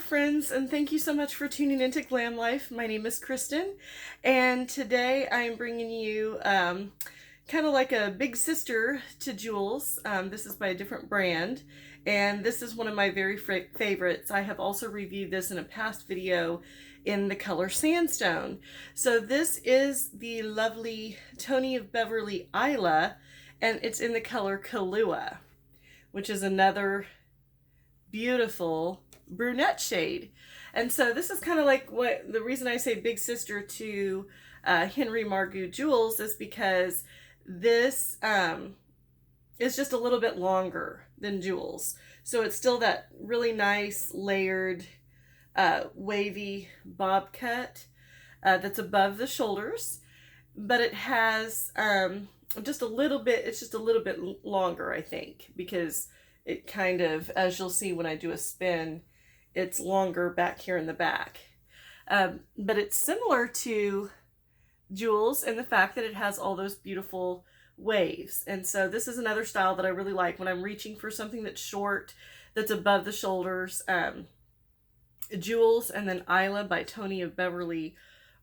friends, and thank you so much for tuning into Glam Life. My name is Kristen, and today I am bringing you kind of like a big sister to Jules. This is by a different brand, and this is one of my very favorites. I have also reviewed this in a past video in the color Sandstone. So this is the lovely Tony of Beverly Isla, and it's in the color Kahlua, which is another beautiful brunette shade. And so this is kind of like what the reason I say big sister to Henry Margaux Jules is because this is just a little bit longer than Jules. So it's still that really nice layered wavy bob cut that's above the shoulders, but it has just a little bit, it's just a little bit longer, I think, because it kind of, as you'll see when I do a spin, it's longer back here in the back. But it's similar to Jules in the fact that it has all those beautiful waves. And so this is another style that I really like when I'm reaching for something that's short, that's above the shoulders. Jules and then Isla by Tony of Beverly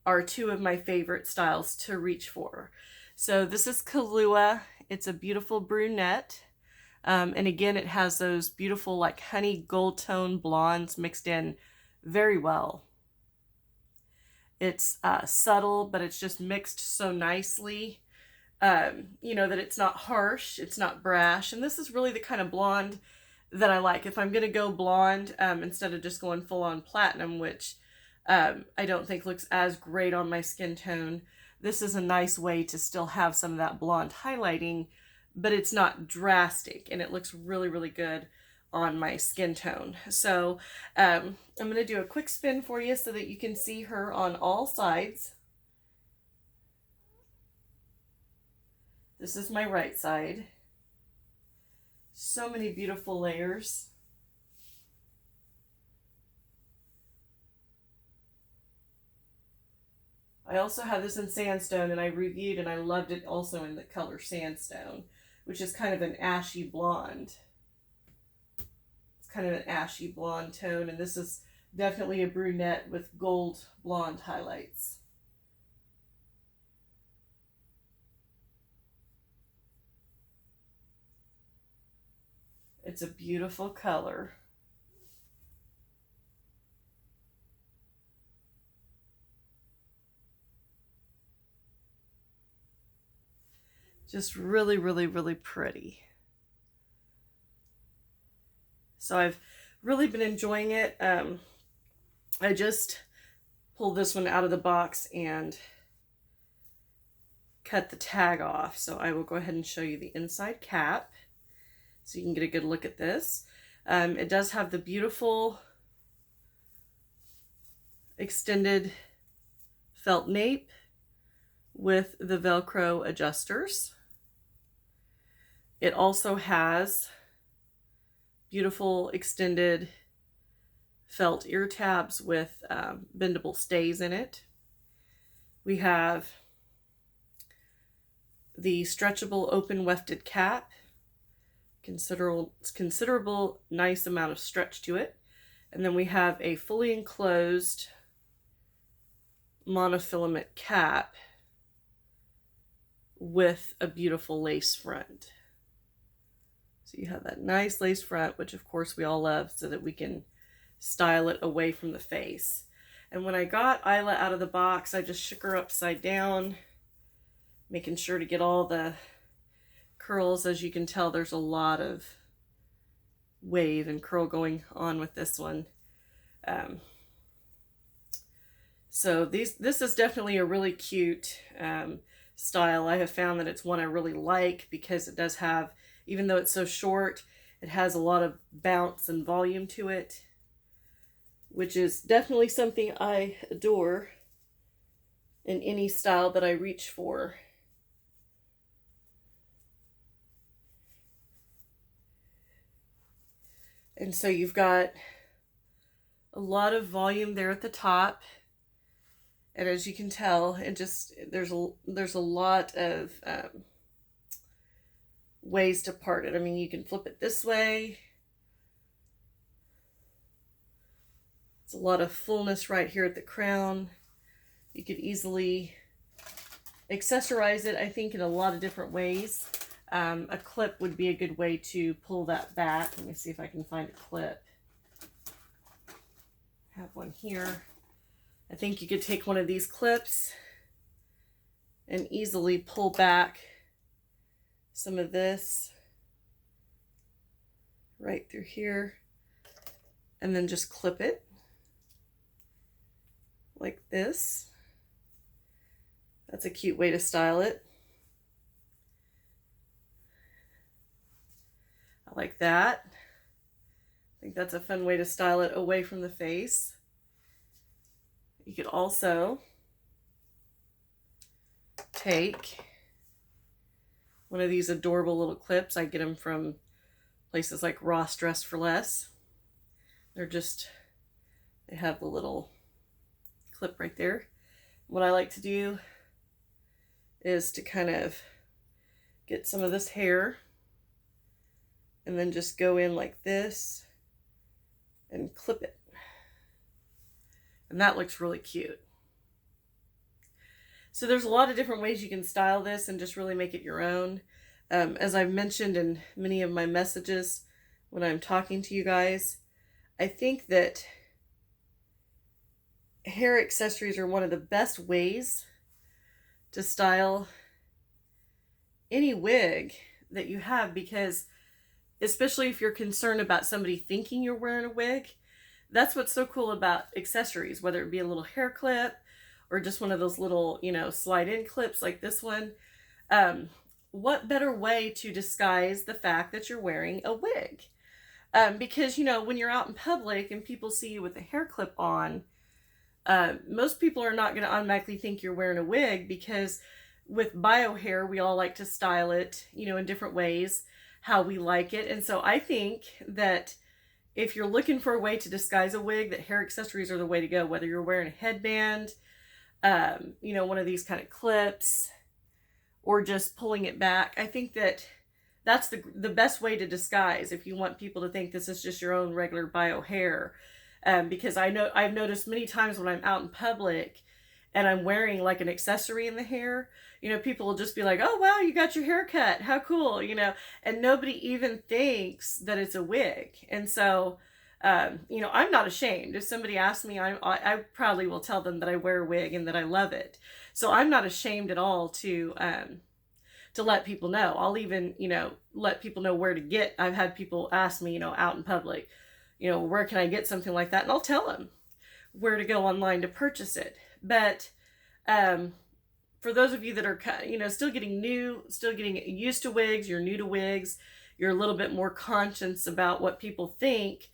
are two of my favorite styles to reach for. So this is Kahlua. It's a beautiful brunette. And again, it has those beautiful like honey gold tone blondes mixed in very well. It's subtle, but it's just mixed so nicely, you know, that it's not harsh, it's not brash. And this is really the kind of blonde that I like. If I'm going to go blonde, instead of just going full on platinum, which I don't think looks as great on my skin tone, this is a nice way to still have some of that blonde highlighting, but it's not drastic, and it looks really, really good on my skin tone. So I'm going to do a quick spin for you so that you can see her on all sides. This is my right side. So many beautiful layers. I also have this in Sandstone, and I reviewed and I loved it also in the color Sandstone, which is kind of an ashy blonde. It's kind of an ashy blonde tone, and this is definitely a brunette with gold blonde highlights. It's a beautiful color. Just really, really, really pretty. So I've really been enjoying it. I just pulled this one out of the box and cut the tag off. So I will go ahead and show you the inside cap so you can get a good look at this. It does have the beautiful extended felt nape with the Velcro adjusters. It also has beautiful extended felt ear tabs with bendable stays in it. We have the stretchable open wefted cap. Considerable nice amount of stretch to it. And then we have a fully enclosed monofilament cap with a beautiful lace front. So you have that nice lace front, which of course we all love, so that we can style it away from the face. And when I got Isla out of the box, I just shook her upside down, making sure to get all the curls. As you can tell, there's a lot of wave and curl going on with this one. So this is definitely a really cute style. I have found that it's one I really like because it does have, even though it's so short, it has a lot of bounce and volume to it, which is definitely something I adore in any style that I reach for. And so you've got a lot of volume there at the top. And as you can tell, it just, there's a lot of ways to part it. I mean, you can flip it this way. It's a lot of fullness right here at the crown. You could easily accessorize it, I think, in a lot of different ways. A clip would be a good way to pull that back. Let me see if I can find a clip. I have one here. I think you could take one of these clips and easily pull back some of this right through here, and then just clip it like this. That's a cute way to style it. I like that. I think that's a fun way to style it away from the face. You could also take one of these adorable little clips. I get them from places like Ross Dress for Less. They have the little clip right there. What I like to do is to kind of get some of this hair and then just go in like this and clip it. And that looks really cute. So there's a lot of different ways you can style this and just really make it your own. As I've mentioned in many of my messages when I'm talking to you guys, I think that hair accessories are one of the best ways to style any wig that you have, because especially if you're concerned about somebody thinking you're wearing a wig, that's what's so cool about accessories, whether it be a little hair clip or just one of those little, slide in clips like this one. What better way to disguise the fact that you're wearing a wig? Because, when you're out in public and people see you with a hair clip on, most people are not going to automatically think you're wearing a wig, because with bio hair, we all like to style it, in different ways, how we like it. And so I think that if you're looking for a way to disguise a wig, that hair accessories are the way to go, whether you're wearing a headband, one of these kind of clips, or just pulling it back. I think that that's the best way to disguise if you want people to think this is just your own regular bio hair. Because I've noticed many times when I'm out in public and I'm wearing like an accessory in the hair, people will just be like, oh, wow, you got your hair cut. How cool, and nobody even thinks that it's a wig. And so, I'm not ashamed. If somebody asks me, I probably will tell them that I wear a wig and that I love it. So I'm not ashamed at all to let people know. I'll even, let people know where to get. I've had people ask me, out in public, where can I get something like that? And I'll tell them where to go online to purchase it. But for those of you that are, still getting used to wigs, you're new to wigs, you're a little bit more conscious about what people think,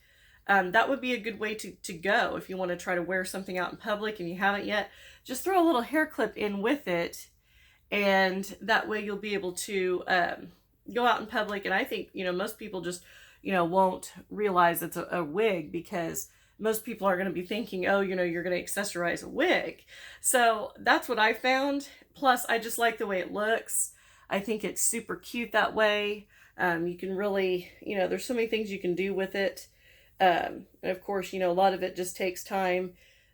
that would be a good way to go. If you want to try to wear something out in public and you haven't yet, just throw a little hair clip in with it. And that way you'll be able to go out in public. And I think, most people just, won't realize it's a wig, because most people are going to be thinking, oh, you're going to accessorize a wig. So that's what I found. Plus, I just like the way it looks. I think it's super cute that way. You can really, there's so many things you can do with it. And of course, a lot of it just takes time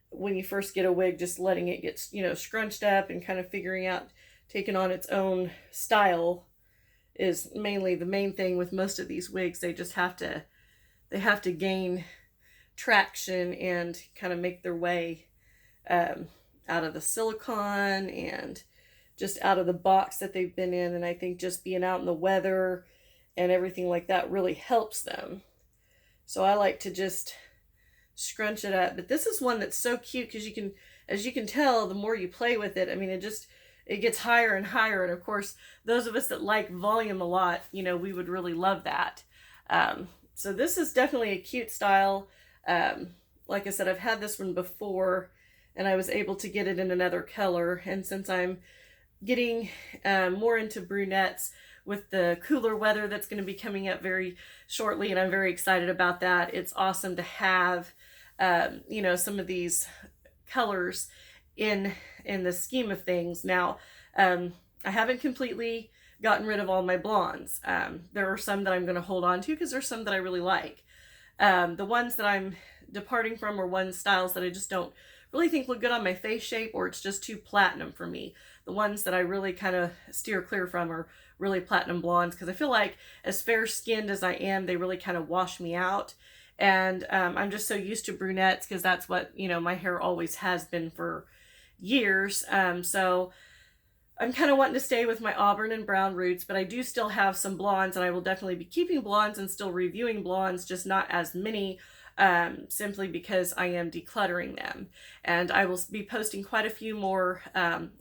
when you first get a wig, just letting it get, scrunched up and kind of figuring out, taking on its own style is mainly the main thing with most of these wigs. They just have to gain traction and kind of make their way out of the silicone and just out of the box that they've been in. And I think just being out in the weather and everything like that really helps them. So I like to just scrunch it up. But this is one that's so cute because as you can tell, the more you play with it, I mean, it gets higher and higher. And of course, those of us that like volume a lot, we would really love that. So this is definitely a cute style. Like I said, I've had this one before and I was able to get it in another color. And since I'm getting more into brunettes with the cooler weather that's going to be coming up very shortly, and I'm very excited about that, it's awesome to have, some of these colors in the scheme of things. Now, I haven't completely gotten rid of all my blondes. There are some that I'm going to hold on to because there's some that I really like. The ones that I'm departing from, or one styles that I just don't really think look good on my face shape, or it's just too platinum for me. The ones that I really kind of steer clear from are really platinum blondes, because I feel like as fair skinned as I am, they really kind of wash me out. And I'm just so used to brunettes, because that's what, you know, my hair always has been for years. So I'm kind of wanting to stay with my auburn and brown roots, but I do still have some blondes, and I will definitely be keeping blondes and still reviewing blondes, just not as many, simply because I am decluttering them. And I will be posting quite a few more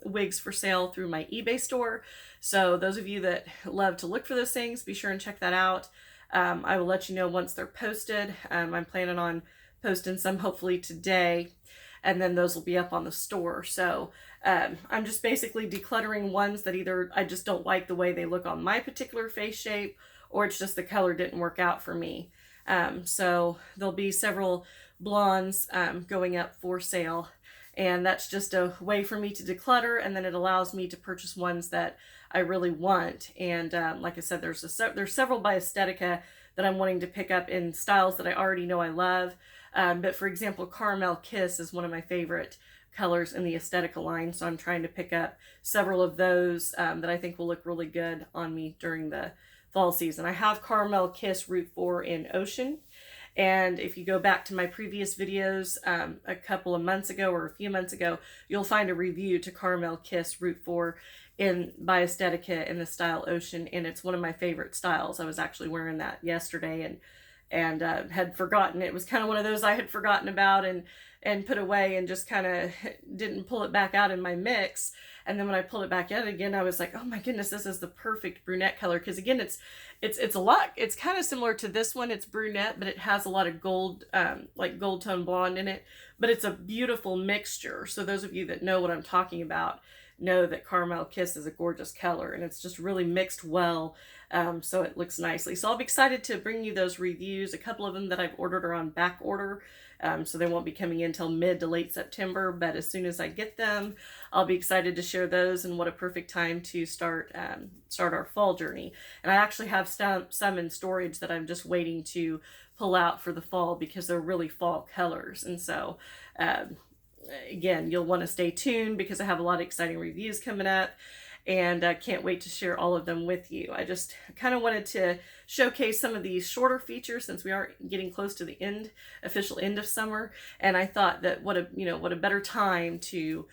wigs for sale through my eBay store. So those of you that love to look for those things, be sure and check that out. I will let you know once they're posted. I'm planning on posting some hopefully today, and then those will be up on the store. So I'm just basically decluttering ones that either I just don't like the way they look on my particular face shape, or it's just the color didn't work out for me. So there'll be several blondes going up for sale, and that's just a way for me to declutter, and then it allows me to purchase ones that I really want. And like I said, there's several by Aesthetica that I'm wanting to pick up in styles that I already know I love. But for example, Caramel Kiss is one of my favorite colors in the Aesthetica line, so I'm trying to pick up several of those that I think will look really good on me during the fall season. I have Caramel Kiss Route 4 in Ocean, and if you go back to my previous videos a couple of months ago or a few months ago, you'll find a review to Caramel Kiss Route 4 by Aesthetica in the style Ocean, and it's one of my favorite styles. I was actually wearing that yesterday and had forgotten. It was kind of one of those I had forgotten about and put away, and just kind of didn't pull it back out in my mix. And then when I pulled it back out again, I was like, oh my goodness, this is the perfect brunette color. Because again, it's a lot, it's kind of similar to this one. It's brunette, but it has a lot of gold, like gold tone blonde in it, but it's a beautiful mixture. So those of you that know what I'm talking about know that Caramel Kiss is a gorgeous color, and it's just really mixed well, so it looks nicely. So I'll be excited to bring you those reviews. A couple of them that I've ordered are on back order, so they won't be coming in until mid to late September, but as soon as I get them, I'll be excited to share those. And what a perfect time to start our fall journey. And I actually have some in storage that I'm just waiting to pull out for the fall, because they're really fall colors. And so again, you'll want to stay tuned, because I have a lot of exciting reviews coming up, and I can't wait to share all of them with you. I just kind of wanted to showcase some of these shorter features, since we are getting close to the official end of summer, and I thought that what a better time to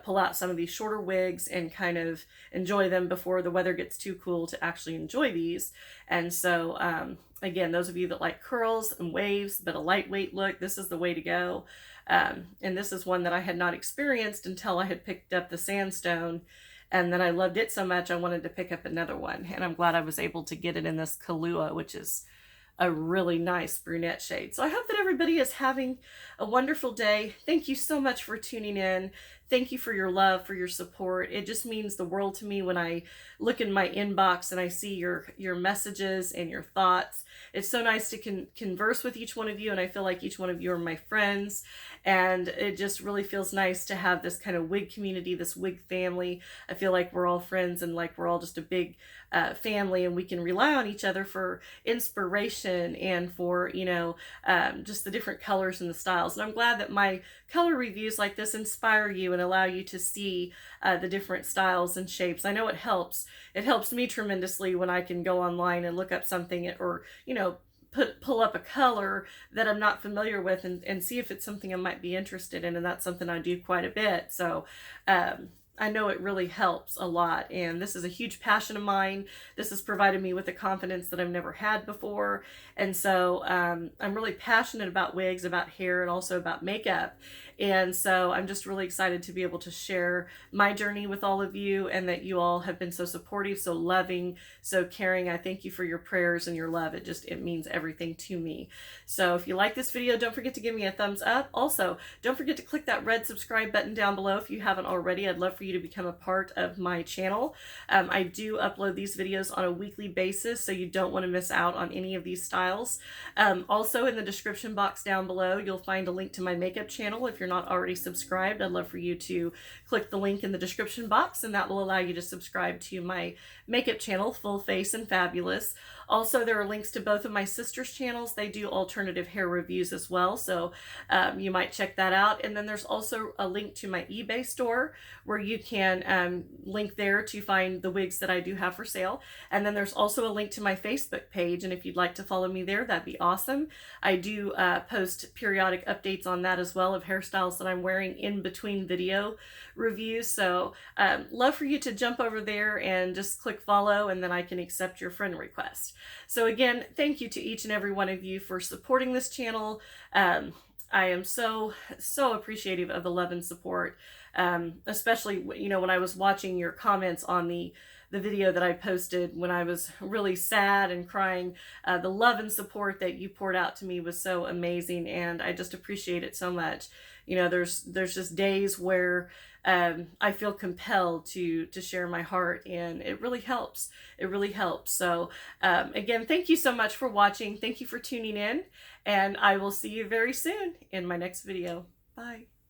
pull out some of these shorter wigs and kind of enjoy them before the weather gets too cool to actually enjoy these. And so again, those of you that like curls and waves but a lightweight look, this is the way to go. And this is one that I had not experienced until I had picked up the Sandstone, and then I loved it so much I wanted to pick up another one, and I'm glad I was able to get it in this Kahlua, which is a really nice brunette shade. So I hope that everybody is having a wonderful day. Thank you so much for tuning in. Thank you for your love, for your support. It just means the world to me when I look in my inbox and I see your messages and your thoughts. It's so nice to converse with each one of you, and I feel like each one of you are my friends, and it just really feels nice to have this kind of wig community, this wig family. I feel like we're all friends, and like we're all just a big family, and we can rely on each other for inspiration and for, just the different colors and the styles. And I'm glad that my color reviews like this inspire you and allow you to see the different styles and shapes. I know it helps. It helps me tremendously when I can go online and look up something, or, pull up a color that I'm not familiar with and see if it's something I might be interested in. And that's something I do quite a bit. So, I know it really helps a lot, and this is a huge passion of mine. This has provided me with a confidence that I've never had before, and so I'm really passionate about wigs, about hair, and also about makeup. And so I'm just really excited to be able to share my journey with all of you, and that you all have been so supportive, so loving, so caring. I thank you for your prayers and your love. It means everything to me. So if you like this video, don't forget to give me a thumbs up. Also, don't forget to click that red subscribe button down below if you haven't already. I'd love for you to become a part of my channel. I do upload these videos on a weekly basis, so you don't want to miss out on any of these styles. Also, in the description box down below, you'll find a link to my makeup channel. If you're not already subscribed, I'd love for you to click the link in the description box, and that will allow you to subscribe to my makeup channel, Full Face and Fabulous. Also, there are links to both of my sisters' channels. They do alternative hair reviews as well, so you might check that out. And then there's also a link to my eBay store where you can link there to find the wigs that I do have for sale. And then there's also a link to my Facebook page, and if you'd like to follow me there, that'd be awesome. I do post periodic updates on that as well of hairstyles that I'm wearing in between video reviews. So love for you to jump over there and just click follow, and then I can accept your friend request. So again, thank you to each and every one of you for supporting this channel. I am so appreciative of the love and support, especially, you know, when I was watching your comments on the video that I posted when I was really sad and crying. The love and support that you poured out to me was so amazing, and I just appreciate it so much. You know, there's just days where I feel compelled to share my heart, and it really helps. It really helps. So again, thank you so much for watching. Thank you for tuning in, and I will see you very soon in my next video. Bye.